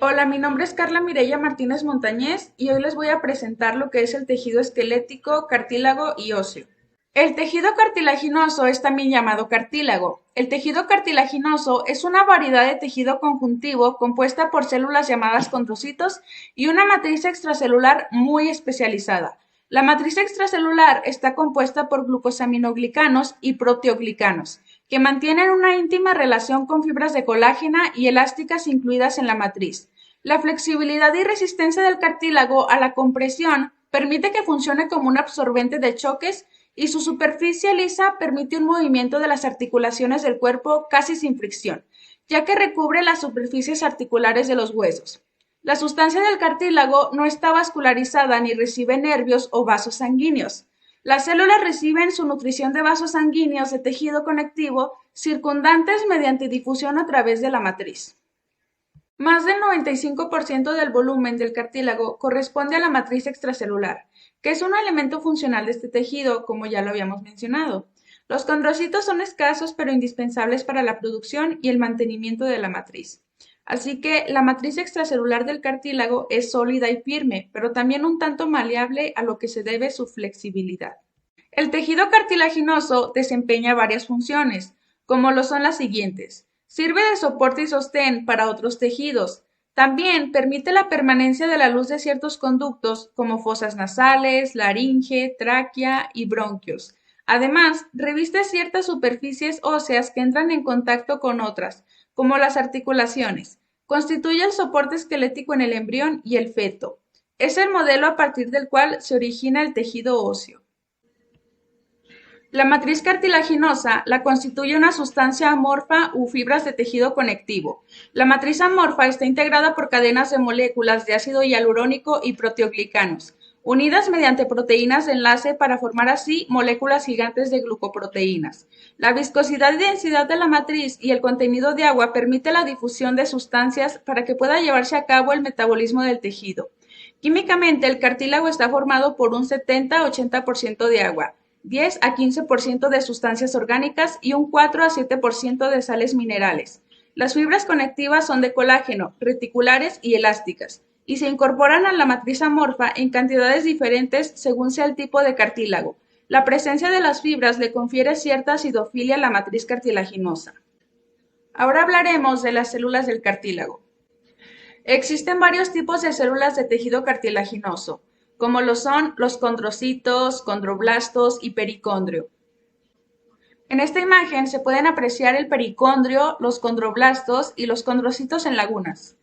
Hola, mi nombre es Carla Mireya Martínez Montañez y hoy les voy a presentar lo que es el tejido esquelético, cartílago y óseo. El tejido cartilaginoso es también llamado cartílago. El tejido cartilaginoso es una variedad de tejido conjuntivo compuesta por células llamadas condrocitos y una matriz extracelular muy especializada. La matriz extracelular está compuesta por glucosaminoglicanos y proteoglicanos, que mantienen una íntima relación con fibras de colágena y elásticas incluidas en la matriz. La flexibilidad y resistencia del cartílago a la compresión permite que funcione como un absorbente de choques y su superficie lisa permite un movimiento de las articulaciones del cuerpo casi sin fricción, ya que recubre las superficies articulares de los huesos. La sustancia del cartílago no está vascularizada ni recibe nervios o vasos sanguíneos. Las células reciben su nutrición de vasos sanguíneos de tejido conectivo circundantes mediante difusión a través de la matriz. Más del 95% del volumen del cartílago corresponde a la matriz extracelular, que es un elemento funcional de este tejido, como ya lo habíamos mencionado. Los condrocitos son escasos pero indispensables para la producción y el mantenimiento de la matriz. Así que la matriz extracelular del cartílago es sólida y firme, pero también un tanto maleable, a lo que se debe su flexibilidad. El tejido cartilaginoso desempeña varias funciones, como lo son las siguientes. Sirve de soporte y sostén para otros tejidos. También permite la permanencia de la luz de ciertos conductos, como fosas nasales, laringe, tráquea y bronquios. Además, reviste ciertas superficies óseas que entran en contacto con otras, como las articulaciones. Constituye el soporte esquelético en el embrión y el feto. Es el modelo a partir del cual se origina el tejido óseo. La matriz cartilaginosa la constituye una sustancia amorfa u fibras de tejido conectivo. La matriz amorfa está integrada por cadenas de moléculas de ácido hialurónico y proteoglicanos, unidas mediante proteínas de enlace para formar así moléculas gigantes de glucoproteínas. La viscosidad y densidad de la matriz y el contenido de agua permite la difusión de sustancias para que pueda llevarse a cabo el metabolismo del tejido. Químicamente, el cartílago está formado por un 70-80% de agua, 10 a 15% de sustancias orgánicas y un 4 a 7% de sales minerales. Las fibras conectivas son de colágeno, reticulares y elásticas, y se incorporan a la matriz amorfa en cantidades diferentes según sea el tipo de cartílago. La presencia de las fibras le confiere cierta acidofilia a la matriz cartilaginosa. Ahora hablaremos de las células del cartílago. Existen varios tipos de células de tejido cartilaginoso, como lo son los condrocitos, condroblastos y pericondrio. En esta imagen se pueden apreciar el pericondrio, los condroblastos y los condrocitos en lagunas.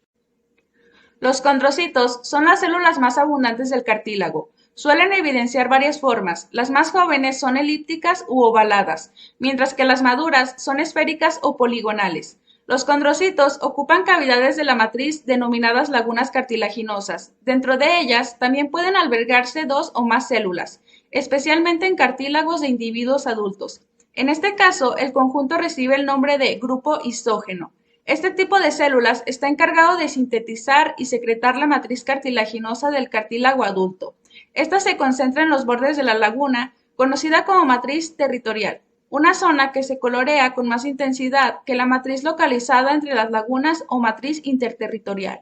Los condrocitos son las células más abundantes del cartílago. Suelen evidenciar varias formas. Las más jóvenes son elípticas u ovaladas, mientras que las maduras son esféricas o poligonales. Los condrocitos ocupan cavidades de la matriz denominadas lagunas cartilaginosas. Dentro de ellas también pueden albergarse dos o más células, especialmente en cartílagos de individuos adultos. En este caso, el conjunto recibe el nombre de grupo isógeno. Este tipo de células está encargado de sintetizar y secretar la matriz cartilaginosa del cartílago adulto. Esta se concentra en los bordes de la laguna, conocida como matriz territorial, una zona que se colorea con más intensidad que la matriz localizada entre las lagunas o matriz interterritorial.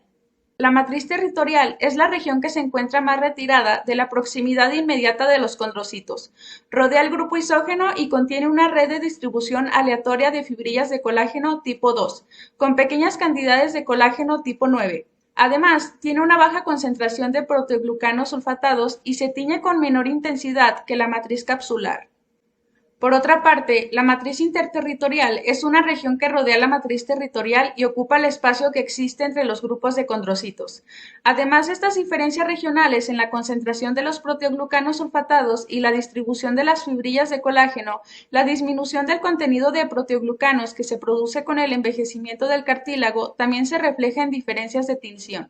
La matriz territorial es la región que se encuentra más retirada de la proximidad inmediata de los condrocitos. Rodea el grupo isógeno y contiene una red de distribución aleatoria de fibrillas de colágeno tipo 2, con pequeñas cantidades de colágeno tipo 9. Además, tiene una baja concentración de proteoglucanos sulfatados y se tiñe con menor intensidad que la matriz capsular. Por otra parte, la matriz interterritorial es una región que rodea la matriz territorial y ocupa el espacio que existe entre los grupos de condrocitos. Además de estas diferencias regionales en la concentración de los proteoglucanos sulfatados y la distribución de las fibrillas de colágeno, la disminución del contenido de proteoglucanos que se produce con el envejecimiento del cartílago también se refleja en diferencias de tinción.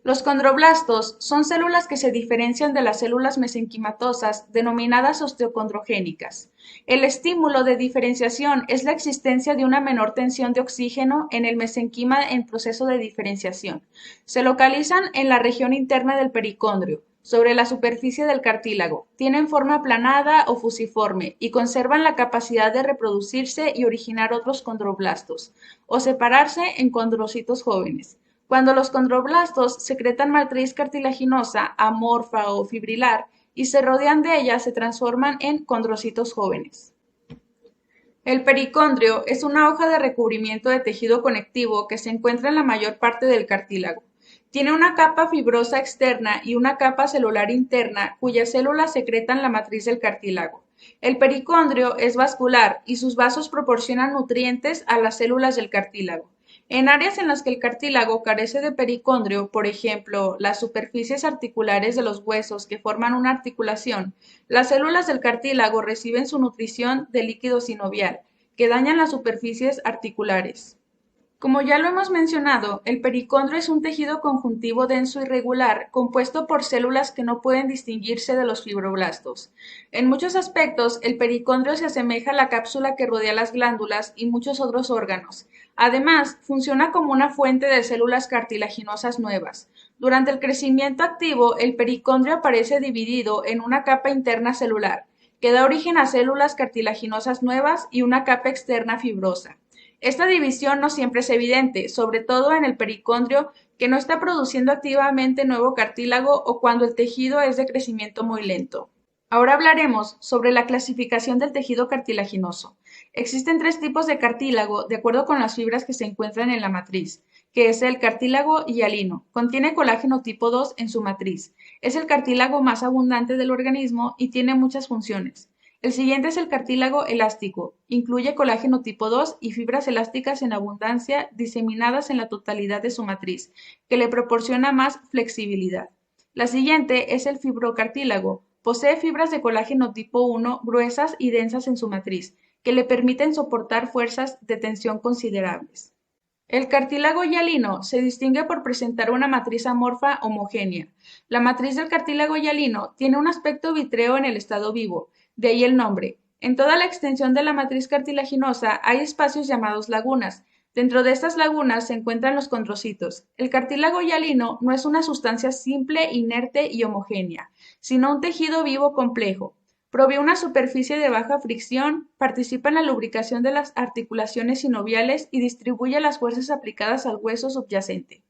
Los condroblastos son células que se diferencian de las células mesenquimatosas denominadas osteocondrogénicas. El estímulo de diferenciación es la existencia de una menor tensión de oxígeno en el mesenquima en proceso de diferenciación. Se localizan en la región interna del pericondrio. sobre la superficie del cartílago. Tienen forma aplanada o fusiforme y conservan la capacidad de reproducirse y originar otros condroblastos, o separarse en condrocitos jóvenes. Cuando los condroblastos secretan matriz cartilaginosa amorfa o fibrilar y se rodean de ella, se transforman en condrocitos jóvenes. El pericondrio es una hoja de recubrimiento de tejido conectivo que se encuentra en la mayor parte del cartílago. Tiene una capa fibrosa externa y una capa celular interna cuyas células secretan la matriz del cartílago. El pericondrio es vascular y sus vasos proporcionan nutrientes a las células del cartílago. En áreas en las que el cartílago carece de pericondrio, por ejemplo, las superficies articulares de los huesos que forman una articulación, las células del cartílago reciben su nutrición de líquido sinovial, que dañan las superficies articulares. Como ya lo hemos mencionado, el pericondrio es un tejido conjuntivo denso y regular, compuesto por células que no pueden distinguirse de los fibroblastos. En muchos aspectos, el pericondrio se asemeja a la cápsula que rodea las glándulas y muchos otros órganos. Además, funciona como una fuente de células cartilaginosas nuevas. Durante el crecimiento activo, el pericondrio aparece dividido en una capa interna celular, que da origen a células cartilaginosas nuevas y una capa externa fibrosa. Esta división no siempre es evidente, sobre todo en el pericondrio que no está produciendo activamente nuevo cartílago o cuando el tejido es de crecimiento muy lento. Ahora hablaremos sobre la clasificación del tejido cartilaginoso. Existen tres tipos de cartílago de acuerdo con las fibras que se encuentran en la matriz, que es el cartílago hialino. Contiene colágeno tipo 2 en su matriz. Es el cartílago más abundante del organismo y tiene muchas funciones. El siguiente es el cartílago elástico. Incluye colágeno tipo 2 y fibras elásticas en abundancia diseminadas en la totalidad de su matriz, que le proporciona más flexibilidad. La siguiente es el fibrocartílago. Posee fibras de colágeno tipo 1 gruesas y densas en su matriz, que le permiten soportar fuerzas de tensión considerables. El cartílago hialino se distingue por presentar una matriz amorfa homogénea. La matriz del cartílago hialino tiene un aspecto vítreo en el estado vivo, de ahí el nombre. En toda la extensión de la matriz cartilaginosa hay espacios llamados lagunas. Dentro de estas lagunas se encuentran los condrocitos. El cartílago hialino no es una sustancia simple, inerte y homogénea, sino un tejido vivo complejo. Provee una superficie de baja fricción, participa en la lubricación de las articulaciones sinoviales y distribuye las fuerzas aplicadas al hueso subyacente.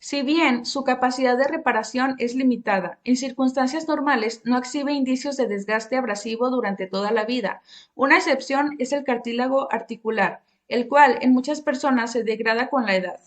Si bien su capacidad de reparación es limitada, en circunstancias normales no exhibe indicios de desgaste abrasivo durante toda la vida. Una excepción es el cartílago articular, el cual en muchas personas se degrada con la edad.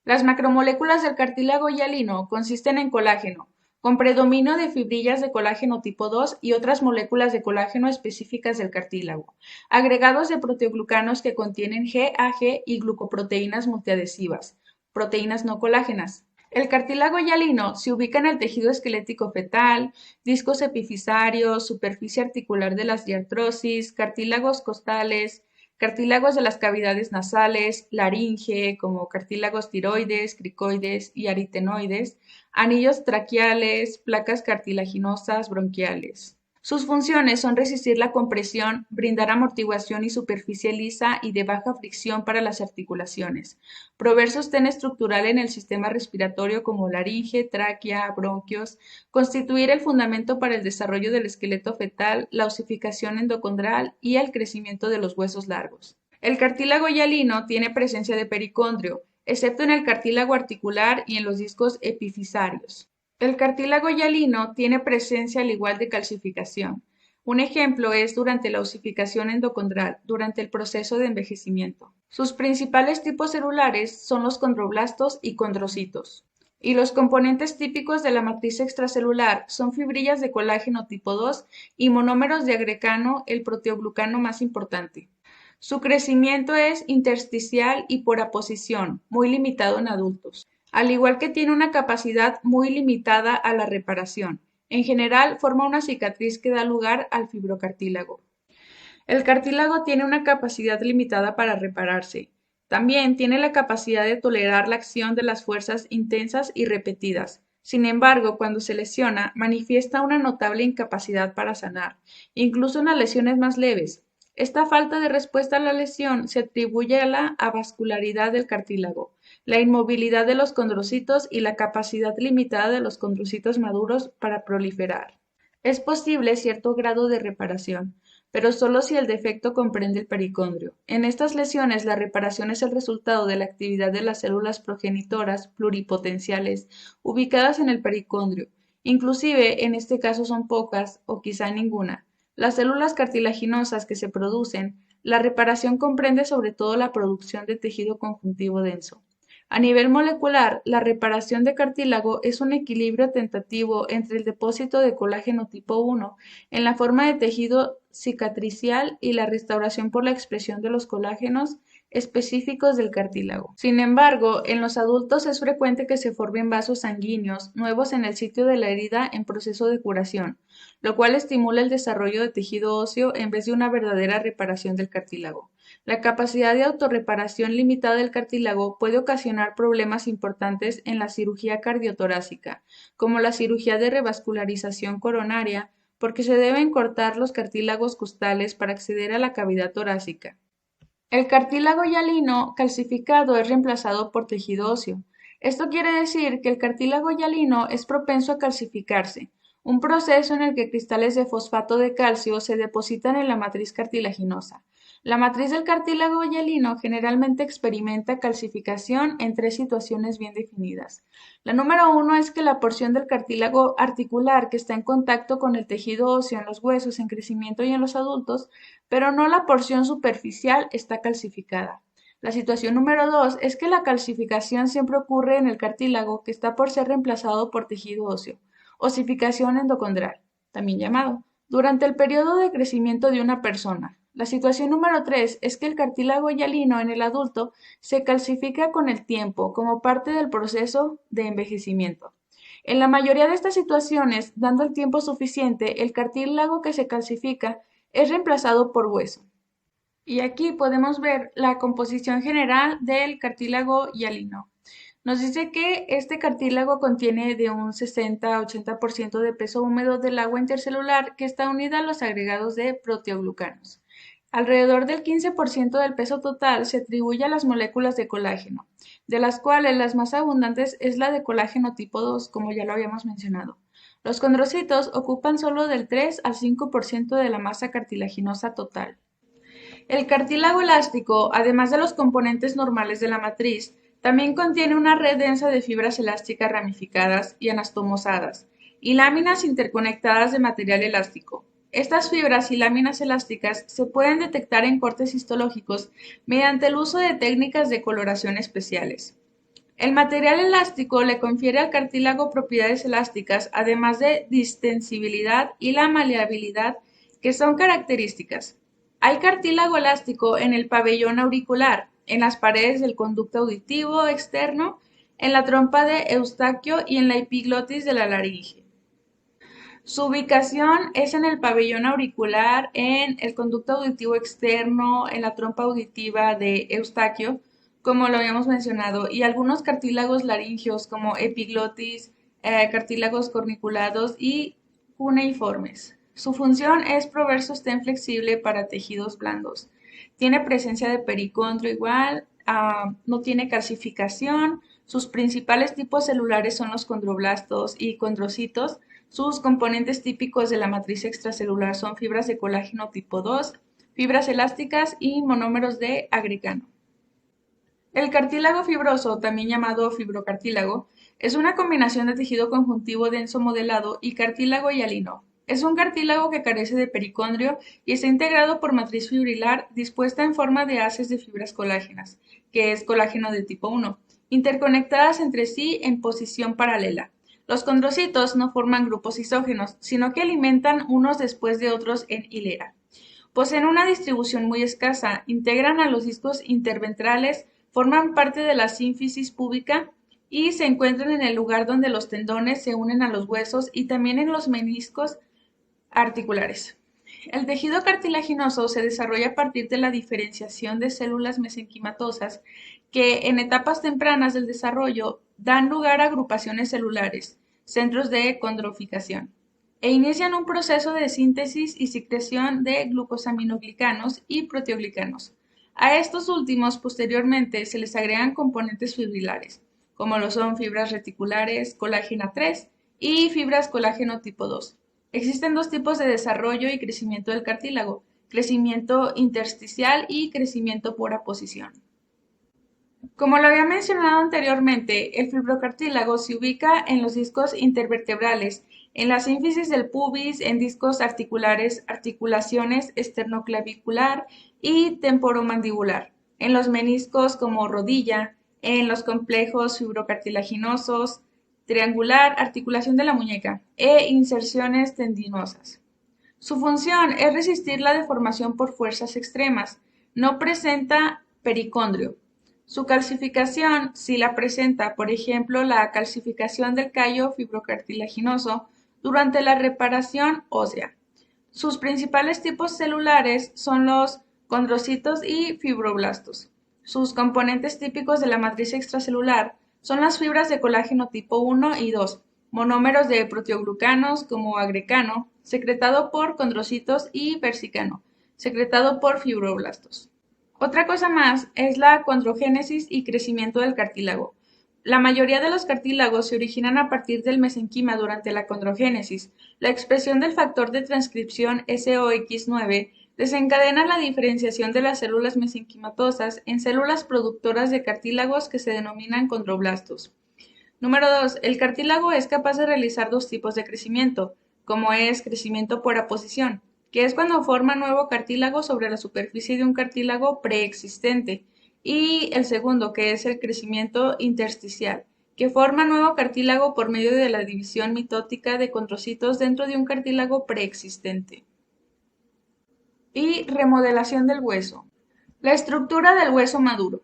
Las macromoléculas del cartílago hialino consisten en colágeno, con predominio de fibrillas de colágeno tipo 2 y otras moléculas de colágeno específicas del cartílago, agregados de proteoglucanos que contienen GAG y glucoproteínas multiadhesivas, proteínas no colágenas. El cartílago hialino se ubica en el tejido esquelético fetal, discos epifisarios, superficie articular de las diartrosis, cartílagos costales, cartílagos de las cavidades nasales, laringe, como cartílagos tiroides, cricoides y aritenoides, anillos traqueales, placas cartilaginosas bronquiales. Sus funciones son resistir la compresión, brindar amortiguación y superficie lisa y de baja fricción para las articulaciones, proveer sostén estructural en el sistema respiratorio como laringe, tráquea, bronquios, constituir el fundamento para el desarrollo del esqueleto fetal, la osificación endocondral y el crecimiento de los huesos largos. El cartílago hialino tiene presencia de pericondrio, excepto en el cartílago articular y en los discos epifisarios. El cartílago hialino tiene presencia al igual de calcificación. Un ejemplo es durante la osificación endocondral, durante el proceso de envejecimiento. Sus principales tipos celulares son los condroblastos y condrocitos. Y los componentes típicos de la matriz extracelular son fibrillas de colágeno tipo 2 y monómeros de agrecano, el proteoglucano más importante. Su crecimiento es intersticial y por aposición, muy limitado en adultos. Al igual que tiene una capacidad muy limitada a la reparación. En general, forma una cicatriz que da lugar al fibrocartílago. El cartílago tiene una capacidad limitada para repararse. También tiene la capacidad de tolerar la acción de las fuerzas intensas y repetidas. Sin embargo, cuando se lesiona, manifiesta una notable incapacidad para sanar, incluso en las lesiones más leves. Esta falta de respuesta a la lesión se atribuye a la avascularidad del cartílago, la inmovilidad de los condrocitos y la capacidad limitada de los condrocitos maduros para proliferar. Es posible cierto grado de reparación, pero solo si el defecto comprende el pericondrio. En estas lesiones, la reparación es el resultado de la actividad de las células progenitoras pluripotenciales ubicadas en el pericondrio. Inclusive, en este caso son pocas o quizá ninguna. Las células cartilaginosas que se producen, la reparación comprende sobre todo la producción de tejido conjuntivo denso. A nivel molecular, la reparación de cartílago es un equilibrio tentativo entre el depósito de colágeno tipo 1 en la forma de tejido cicatricial y la restauración por la expresión de los colágenos específicos del cartílago. Sin embargo, en los adultos es frecuente que se formen vasos sanguíneos nuevos en el sitio de la herida en proceso de curación, lo cual estimula el desarrollo de tejido óseo en vez de una verdadera reparación del cartílago. La capacidad de autorreparación limitada del cartílago puede ocasionar problemas importantes en la cirugía cardiotorácica, como la cirugía de revascularización coronaria, porque se deben cortar los cartílagos costales para acceder a la cavidad torácica. El cartílago hialino calcificado es reemplazado por tejido óseo. Esto quiere decir que el cartílago hialino es propenso a calcificarse, un proceso en el que cristales de fosfato de calcio se depositan en la matriz cartilaginosa. La matriz del cartílago hialino generalmente experimenta calcificación en tres situaciones bien definidas. La número uno es que la porción del cartílago articular que está en contacto con el tejido óseo en los huesos en crecimiento y en los adultos, pero no la porción superficial, está calcificada. La situación número 2 es que la calcificación siempre ocurre en el cartílago que está por ser reemplazado por tejido óseo, osificación endocondral, también llamado, durante el periodo de crecimiento de una persona. La situación número 3 es que el cartílago hialino en el adulto se calcifica con el tiempo como parte del proceso de envejecimiento. En la mayoría de estas situaciones, dando el tiempo suficiente, el cartílago que se calcifica es reemplazado por hueso. Y aquí podemos ver la composición general del cartílago hialino. Nos dice que este cartílago contiene de un 60 a 80% de peso húmedo del agua intercelular que está unida a los agregados de proteoglucanos. Alrededor del 15% del peso total se atribuye a las moléculas de colágeno, de las cuales las más abundantes es la de colágeno tipo 2, como ya lo habíamos mencionado. Los condrocitos ocupan solo del 3 al 5% de la masa cartilaginosa total. El cartílago elástico, además de los componentes normales de la matriz, también contiene una red densa de fibras elásticas ramificadas y anastomosadas, y láminas interconectadas de material elástico. Estas fibras y láminas elásticas se pueden detectar en cortes histológicos mediante el uso de técnicas de coloración especiales. El material elástico le confiere al cartílago propiedades elásticas, además de distensibilidad y la maleabilidad, que son características. Hay cartílago elástico en el pabellón auricular, en las paredes del conducto auditivo externo, en la trompa de Eustaquio y en la epiglotis de la laringe. Su ubicación es en el pabellón auricular, en el conducto auditivo externo, en la trompa auditiva de Eustaquio, como lo habíamos mencionado, y algunos cartílagos laringeos como epiglotis, cartílagos corniculados y cuneiformes. Su función es proveer sostén flexible para tejidos blandos. Tiene presencia de pericondrio igual, no tiene calcificación. Sus principales tipos celulares son los condroblastos y condrocitos. Sus componentes típicos de la matriz extracelular son fibras de colágeno tipo 2, fibras elásticas y monómeros de agrecano. El cartílago fibroso, también llamado fibrocartílago, es una combinación de tejido conjuntivo denso modelado y cartílago hialino. Es un cartílago que carece de pericondrio y está integrado por matriz fibrilar dispuesta en forma de haces de fibras colágenas, que es colágeno de tipo 1, interconectadas entre sí en posición paralela. Los condrocitos no forman grupos isógenos, sino que alimentan unos después de otros en hilera. Poseen una distribución muy escasa, integran a los discos interventrales, forman parte de la sínfisis púbica y se encuentran en el lugar donde los tendones se unen a los huesos y también en los meniscos articulares. El tejido cartilaginoso se desarrolla a partir de la diferenciación de células mesenquimatosas que en etapas tempranas del desarrollo dan lugar a agrupaciones celulares, centros de condroficación. e inician un proceso de síntesis y secreción de glucosaminoglicanos y proteoglicanos. A estos últimos posteriormente se les agregan componentes fibrilares, como lo son fibras reticulares, colágeno 3 y fibras colágeno tipo 2. Existen dos tipos de desarrollo y crecimiento del cartílago: crecimiento intersticial y crecimiento por aposición. Como lo había mencionado anteriormente, el fibrocartílago se ubica en los discos intervertebrales, en la sínfisis del pubis, en discos articulares, articulaciones esternoclavicular y temporomandibular, en los meniscos como rodilla, en los complejos fibrocartilaginosos, triangular, articulación de la muñeca e inserciones tendinosas. Su función es resistir la deformación por fuerzas extremas. No presenta pericondrio. Su calcificación, si la presenta, por ejemplo, la calcificación del callo fibrocartilaginoso durante la reparación ósea. Sus principales tipos celulares son los condrocitos y fibroblastos. Sus componentes típicos de la matriz extracelular son las fibras de colágeno tipo 1 y 2, monómeros de proteoglucanos como agrecano, secretado por condrocitos, y versicano, secretado por fibroblastos. Otra cosa más es la condrogénesis y crecimiento del cartílago. La mayoría de los cartílagos se originan a partir del mesenquima durante la condrogénesis. La expresión del factor de transcripción SOX9 desencadena la diferenciación de las células mesenquimatosas en células productoras de cartílagos que se denominan condroblastos. Número 2. El cartílago es capaz de realizar dos tipos de crecimiento, como es crecimiento por aposición, que es cuando forma nuevo cartílago sobre la superficie de un cartílago preexistente, y el segundo, que es el crecimiento intersticial, que forma nuevo cartílago por medio de la división mitótica de condrocitos dentro de un cartílago preexistente. Y remodelación del hueso. La estructura del hueso maduro.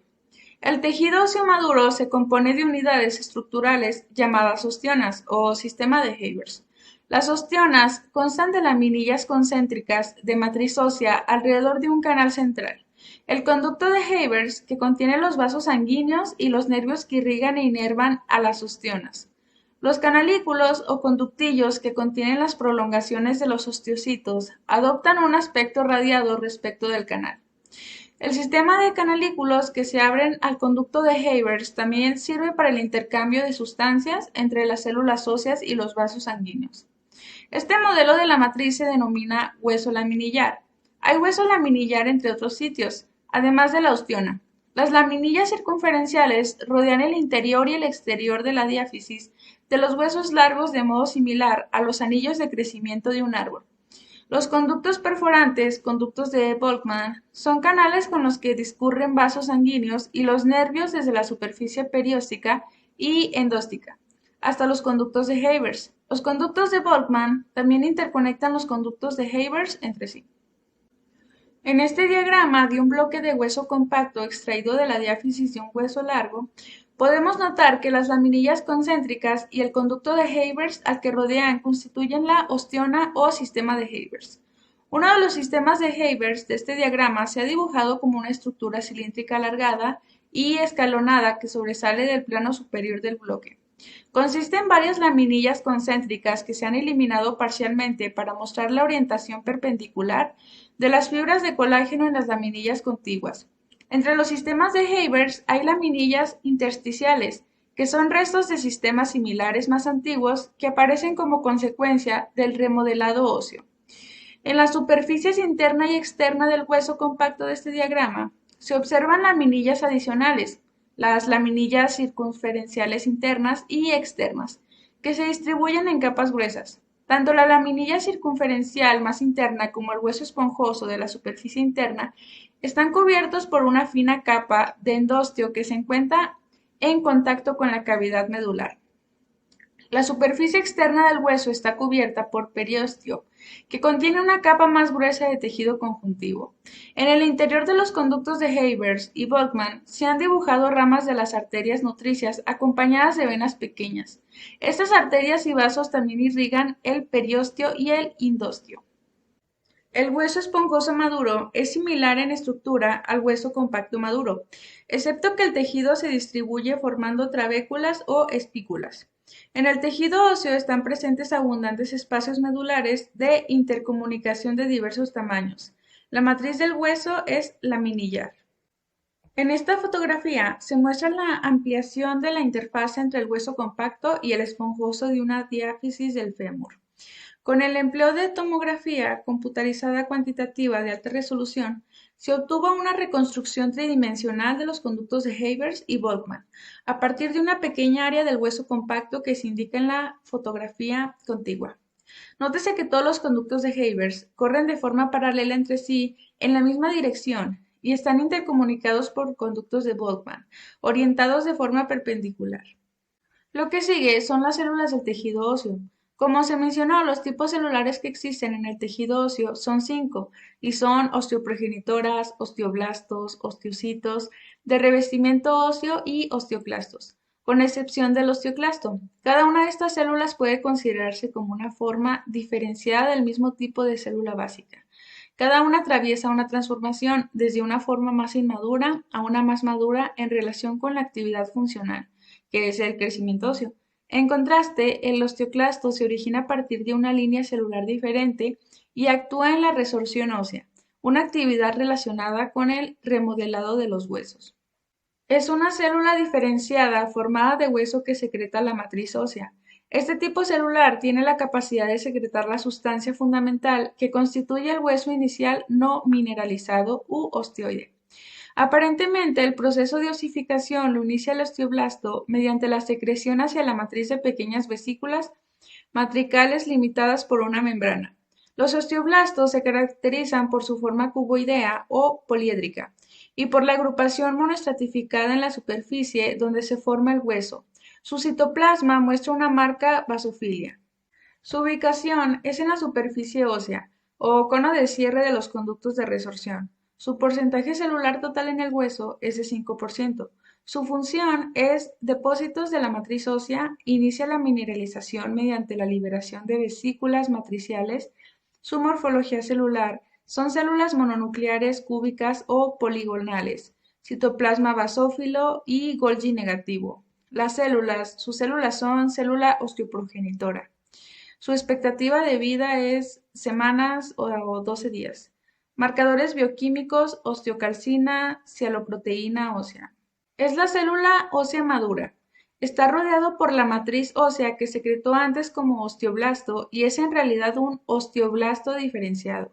El tejido óseo maduro se compone de unidades estructurales llamadas ostionas o sistema de Hebers. Las ostionas constan de laminillas concéntricas de matriz ósea alrededor de un canal central. El conducto de Hebers, que contiene los vasos sanguíneos y los nervios que irrigan e inervan a las ostionas. Los canalículos o conductillos, que contienen las prolongaciones de los osteocitos, adoptan un aspecto radiado respecto del canal. El sistema de canalículos que se abren al conducto de Hebers también sirve para el intercambio de sustancias entre las células óseas y los vasos sanguíneos. Este modelo de la matriz se denomina hueso laminillar. Hay hueso laminillar entre otros sitios, además de la ostiona. Las laminillas circunferenciales rodean el interior y el exterior de la diáfisis de los huesos largos de modo similar a los anillos de crecimiento de un árbol. Los conductos perforantes, conductos de Volkmann, son canales con los que discurren vasos sanguíneos y los nervios desde la superficie perióstica y endóstica hasta los conductos de Hebers. Los conductos de Volkmann también interconectan los conductos de Hebers entre sí. En este diagrama de un bloque de hueso compacto extraído de la diáfisis de un hueso largo, podemos notar que las laminillas concéntricas y el conducto de Hebers al que rodean constituyen la ostiona o sistema de Hebers. Uno de los sistemas de Hebers de este diagrama se ha dibujado como una estructura cilíndrica alargada y escalonada que sobresale del plano superior del bloque. Consiste en varias laminillas concéntricas que se han eliminado parcialmente para mostrar la orientación perpendicular de las fibras de colágeno en las laminillas contiguas. Entre los sistemas de Hebers hay laminillas intersticiales, que son restos de sistemas similares más antiguos que aparecen como consecuencia del remodelado óseo. En las superficies interna y externa del hueso compacto de este diagrama se observan laminillas adicionales, las laminillas circunferenciales internas y externas, que se distribuyen en capas gruesas. Tanto la laminilla circunferencial más interna como el hueso esponjoso de la superficie interna están cubiertos por una fina capa de endostio que se encuentra en contacto con la cavidad medular. La superficie externa del hueso está cubierta por periósteo, que contiene una capa más gruesa de tejido conjuntivo. En el interior de los conductos de Hebers y Volkmann se han dibujado ramas de las arterias nutricias acompañadas de venas pequeñas. Estas arterias y vasos también irrigan el periósteo y el indostio. El hueso esponjoso maduro es similar en estructura al hueso compacto maduro, excepto que el tejido se distribuye formando trabéculas o espículas. En el tejido óseo están presentes abundantes espacios medulares de intercomunicación de diversos tamaños. La matriz del hueso es laminillar. En esta fotografía se muestra la ampliación de la interfaz entre el hueso compacto y el esponjoso de una diáfisis del fémur. Con el empleo de tomografía computarizada cuantitativa de alta resolución, se obtuvo una reconstrucción tridimensional de los conductos de Hebers y Volkmann, a partir de una pequeña área del hueso compacto que se indica en la fotografía contigua. Nótese que todos los conductos de Hebers corren de forma paralela entre sí en la misma dirección y están intercomunicados por conductos de Volkmann, orientados de forma perpendicular. Lo que sigue son las células del tejido óseo. Como se mencionó, los tipos celulares que existen en el tejido óseo son 5 y son osteoprogenitoras, osteoblastos, osteocitos, de revestimiento óseo y osteoclastos, con excepción del osteoclasto. Cada una de estas células puede considerarse como una forma diferenciada del mismo tipo de célula básica. Cada una atraviesa una transformación desde una forma más inmadura a una más madura en relación con la actividad funcional, que es el crecimiento óseo. En contraste, el osteoclasto se origina a partir de una línea celular diferente y actúa en la resorción ósea, una actividad relacionada con el remodelado de los huesos. Es una célula diferenciada formada de hueso que secreta la matriz ósea. Este tipo celular tiene la capacidad de secretar la sustancia fundamental que constituye el hueso inicial no mineralizado u osteoide. Aparentemente, el proceso de osificación lo inicia el osteoblasto mediante la secreción hacia la matriz de pequeñas vesículas matricales limitadas por una membrana. Los osteoblastos se caracterizan por su forma cuboidea o poliédrica y por la agrupación monoestratificada en la superficie donde se forma el hueso. Su citoplasma muestra una marca basofilia. Su ubicación es en la superficie ósea o cono de cierre de los conductos de resorción. Su porcentaje celular total en el hueso es de 5%. Su función es depósitos de la matriz ósea, inicia la mineralización mediante la liberación de vesículas matriciales. Su morfología celular son células mononucleares cúbicas o poligonales, citoplasma basófilo y Golgi negativo. Sus células son célula osteoprogenitora. Su expectativa de vida es semanas o 12 días. Marcadores bioquímicos, osteocalcina, cialoproteína ósea. Es la célula ósea madura. Está rodeado por la matriz ósea que secretó antes como osteoblasto y es en realidad un osteoblasto diferenciado.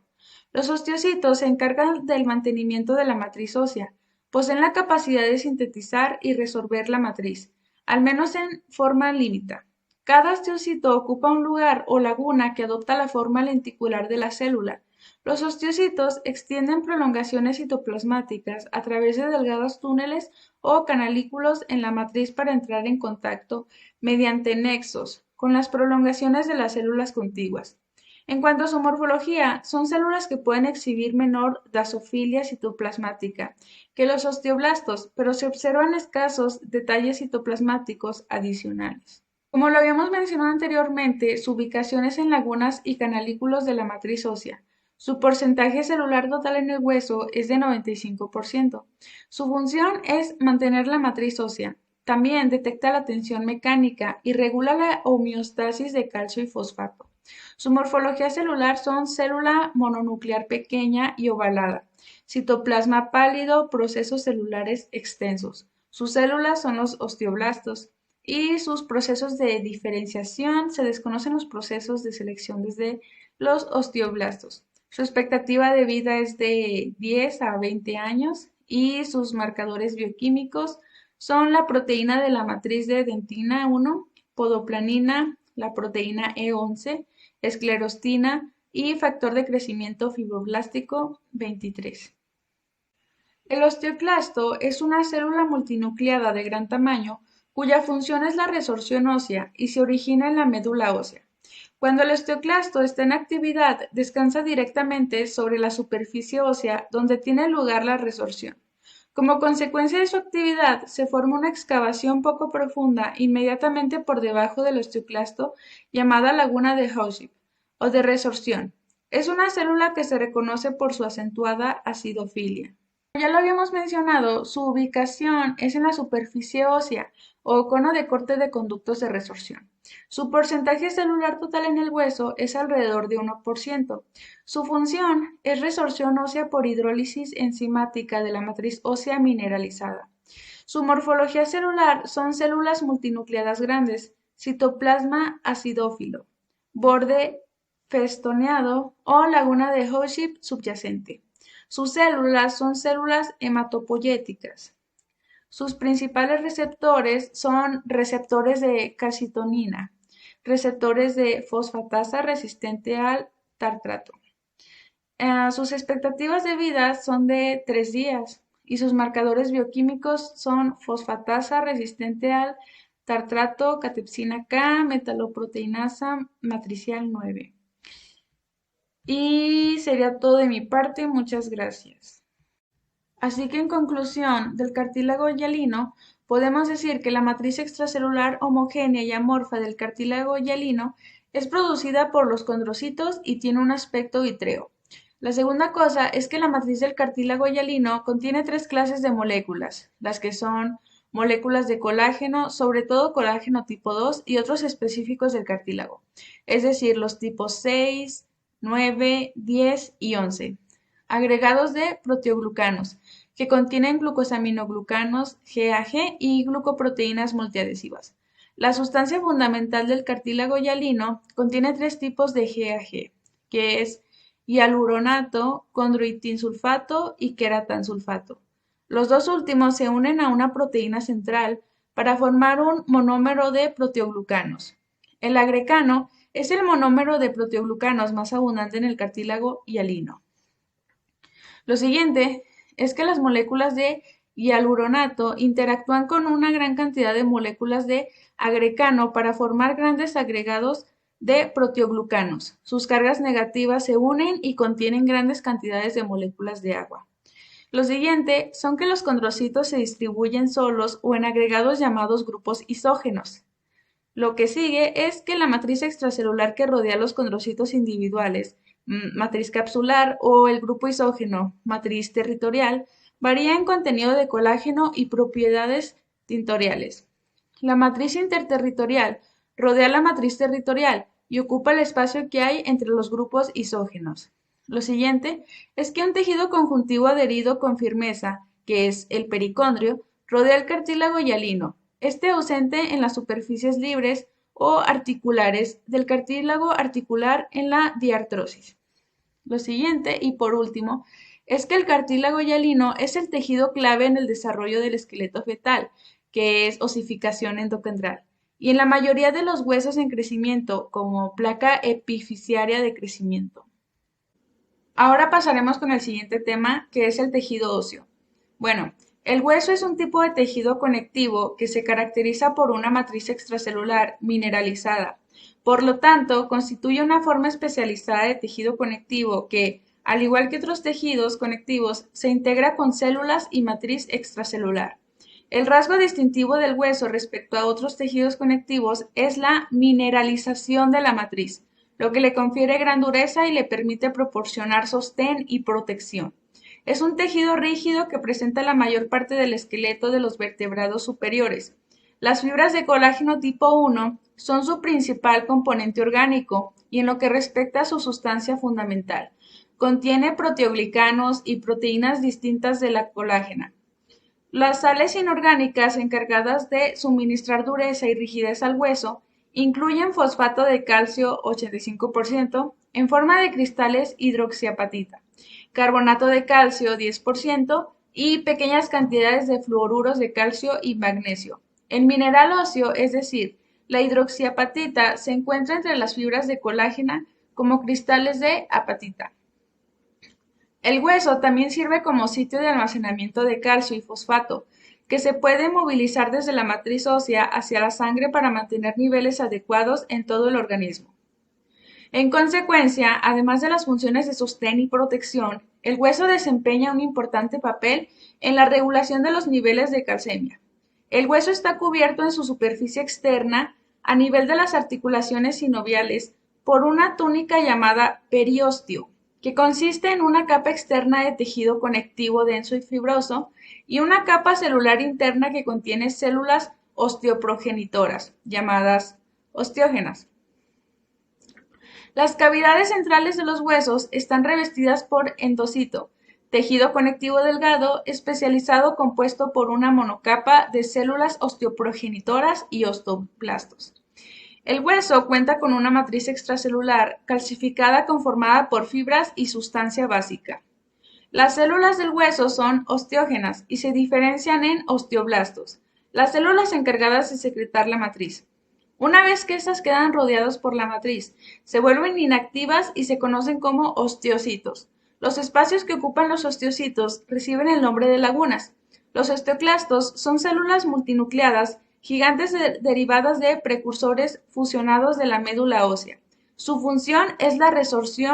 Los osteocitos se encargan del mantenimiento de la matriz ósea. Poseen la capacidad de sintetizar y resolver la matriz, al menos en forma límita. Cada osteocito ocupa un lugar o laguna que adopta la forma lenticular de la célula. Los osteocitos extienden prolongaciones citoplasmáticas a través de delgados túneles o canalículos en la matriz para entrar en contacto mediante nexos con las prolongaciones de las células contiguas. En cuanto a su morfología, son células que pueden exhibir menor dasofilia citoplasmática que los osteoblastos, pero se observan escasos detalles citoplasmáticos adicionales. Como lo habíamos mencionado anteriormente, su ubicación es en lagunas y canalículos de la matriz ósea. Su porcentaje celular total en el hueso es de 95%. Su función es mantener la matriz ósea. También detecta la tensión mecánica y regula la homeostasis de calcio y fosfato. Su morfología celular son célula mononuclear pequeña y ovalada, citoplasma pálido, procesos celulares extensos. Sus células son los osteoblastos y sus procesos de diferenciación, se desconocen los procesos de selección desde los osteoblastos. Su expectativa de vida es de 10 a 20 años y sus marcadores bioquímicos son la proteína de la matriz de dentina 1, podoplanina, la proteína E11, esclerostina y factor de crecimiento fibroblástico 23. El osteoclasto es una célula multinucleada de gran tamaño cuya función es la resorción ósea y se origina en la médula ósea. Cuando el osteoclasto está en actividad, descansa directamente sobre la superficie ósea donde tiene lugar la resorción. Como consecuencia de su actividad, se forma una excavación poco profunda inmediatamente por debajo del osteoclasto llamada laguna de Hauship o de resorción. Es una célula que se reconoce por su acentuada acidofilia. Ya lo habíamos mencionado, su ubicación es en la superficie ósea o cono de corte de conductos de resorción. Su porcentaje celular total en el hueso es alrededor de 1%. Su función es resorción ósea por hidrólisis enzimática de la matriz ósea mineralizada. Su morfología celular son células multinucleadas grandes, citoplasma acidófilo, borde festoneado o laguna de Howship subyacente. Sus células son células hematopoyéticas. Sus principales receptores son receptores de calcitonina, receptores de fosfatasa resistente al tartrato. Sus expectativas de vida son de 3 días y sus marcadores bioquímicos son fosfatasa resistente al tartrato, catepsina K, metaloproteinasa matricial 9. Y sería todo de mi parte, muchas gracias. Así que en conclusión, del cartílago hialino, podemos decir que la matriz extracelular homogénea y amorfa del cartílago hialino es producida por los condrocitos y tiene un aspecto vítreo. La segunda cosa es que la matriz del cartílago hialino contiene 3 clases de moléculas, las que son moléculas de colágeno, sobre todo colágeno tipo 2 y otros específicos del cartílago, es decir, los tipos 6, 9, 10 y 11, agregados de proteoglucanos, que contienen glucosaminoglucanos GAG y glucoproteínas multiadhesivas. La sustancia fundamental del cartílago hialino contiene 3 tipos de GAG, que es hialuronato, condroitinsulfato y queratansulfato. Los dos últimos se unen a una proteína central para formar un monómero de proteoglucanos. El agrecano es el monómero de proteoglucanos más abundante en el cartílago hialino. Lo siguiente es que las moléculas de hialuronato interactúan con una gran cantidad de moléculas de agrecano para formar grandes agregados de proteoglucanos. Sus cargas negativas se unen y contienen grandes cantidades de moléculas de agua. Lo siguiente son que los condrocitos se distribuyen solos o en agregados llamados grupos isógenos. Lo que sigue es que la matriz extracelular que rodea los condrocitos individuales, matriz capsular, o el grupo isógeno, matriz territorial, varía en contenido de colágeno y propiedades tintoriales. La matriz interterritorial rodea la matriz territorial y ocupa el espacio que hay entre los grupos isógenos. Lo siguiente es que un tejido conjuntivo adherido con firmeza, que es el pericondrio, rodea el cartílago hialino. Este ausente en las superficies libres o articulares del cartílago articular en la diartrosis. Lo siguiente, y por último, es que el cartílago hialino es el tejido clave en el desarrollo del esqueleto fetal, que es osificación endocondral, y en la mayoría de los huesos en crecimiento, como placa epifisiaria de crecimiento. Ahora pasaremos con el siguiente tema, que es el tejido óseo. Bueno, el hueso es un tipo de tejido conectivo que se caracteriza por una matriz extracelular mineralizada. Por lo tanto, constituye una forma especializada de tejido conectivo que, al igual que otros tejidos conectivos, se integra con células y matriz extracelular. El rasgo distintivo del hueso respecto a otros tejidos conectivos es la mineralización de la matriz, lo que le confiere gran dureza y le permite proporcionar sostén y protección. Es un tejido rígido que presenta la mayor parte del esqueleto de los vertebrados superiores. Las fibras de colágeno tipo 1 son su principal componente orgánico y en lo que respecta a su sustancia fundamental. Contiene proteoglicanos y proteínas distintas de la colágena. Las sales inorgánicas encargadas de suministrar dureza y rigidez al hueso incluyen fosfato de calcio 85% en forma de cristales hidroxiapatita, carbonato de calcio 10% y pequeñas cantidades de fluoruros de calcio y magnesio. El mineral óseo, es decir, la hidroxiapatita, se encuentra entre las fibras de colágeno como cristales de apatita. El hueso también sirve como sitio de almacenamiento de calcio y fosfato, que se puede movilizar desde la matriz ósea hacia la sangre para mantener niveles adecuados en todo el organismo. En consecuencia, además de las funciones de sostén y protección, el hueso desempeña un importante papel en la regulación de los niveles de calcemia. El hueso está cubierto en su superficie externa, a nivel de las articulaciones sinoviales, por una túnica llamada periósteo, que consiste en una capa externa de tejido conectivo denso y fibroso y una capa celular interna que contiene células osteoprogenitoras, llamadas osteógenas. Las cavidades centrales de los huesos están revestidas por endocito, tejido conectivo delgado especializado compuesto por una monocapa de células osteoprogenitoras y osteoblastos. El hueso cuenta con una matriz extracelular calcificada conformada por fibras y sustancia básica. Las células del hueso son osteógenas y se diferencian en osteoblastos, las células encargadas de secretar la matriz. Una vez que estas quedan rodeadas por la matriz, se vuelven inactivas y se conocen como osteocitos. Los espacios que ocupan los osteocitos reciben el nombre de lagunas. Los osteoclastos son células multinucleadas gigantes derivadas de precursores fusionados de la médula ósea. Su función es la resorción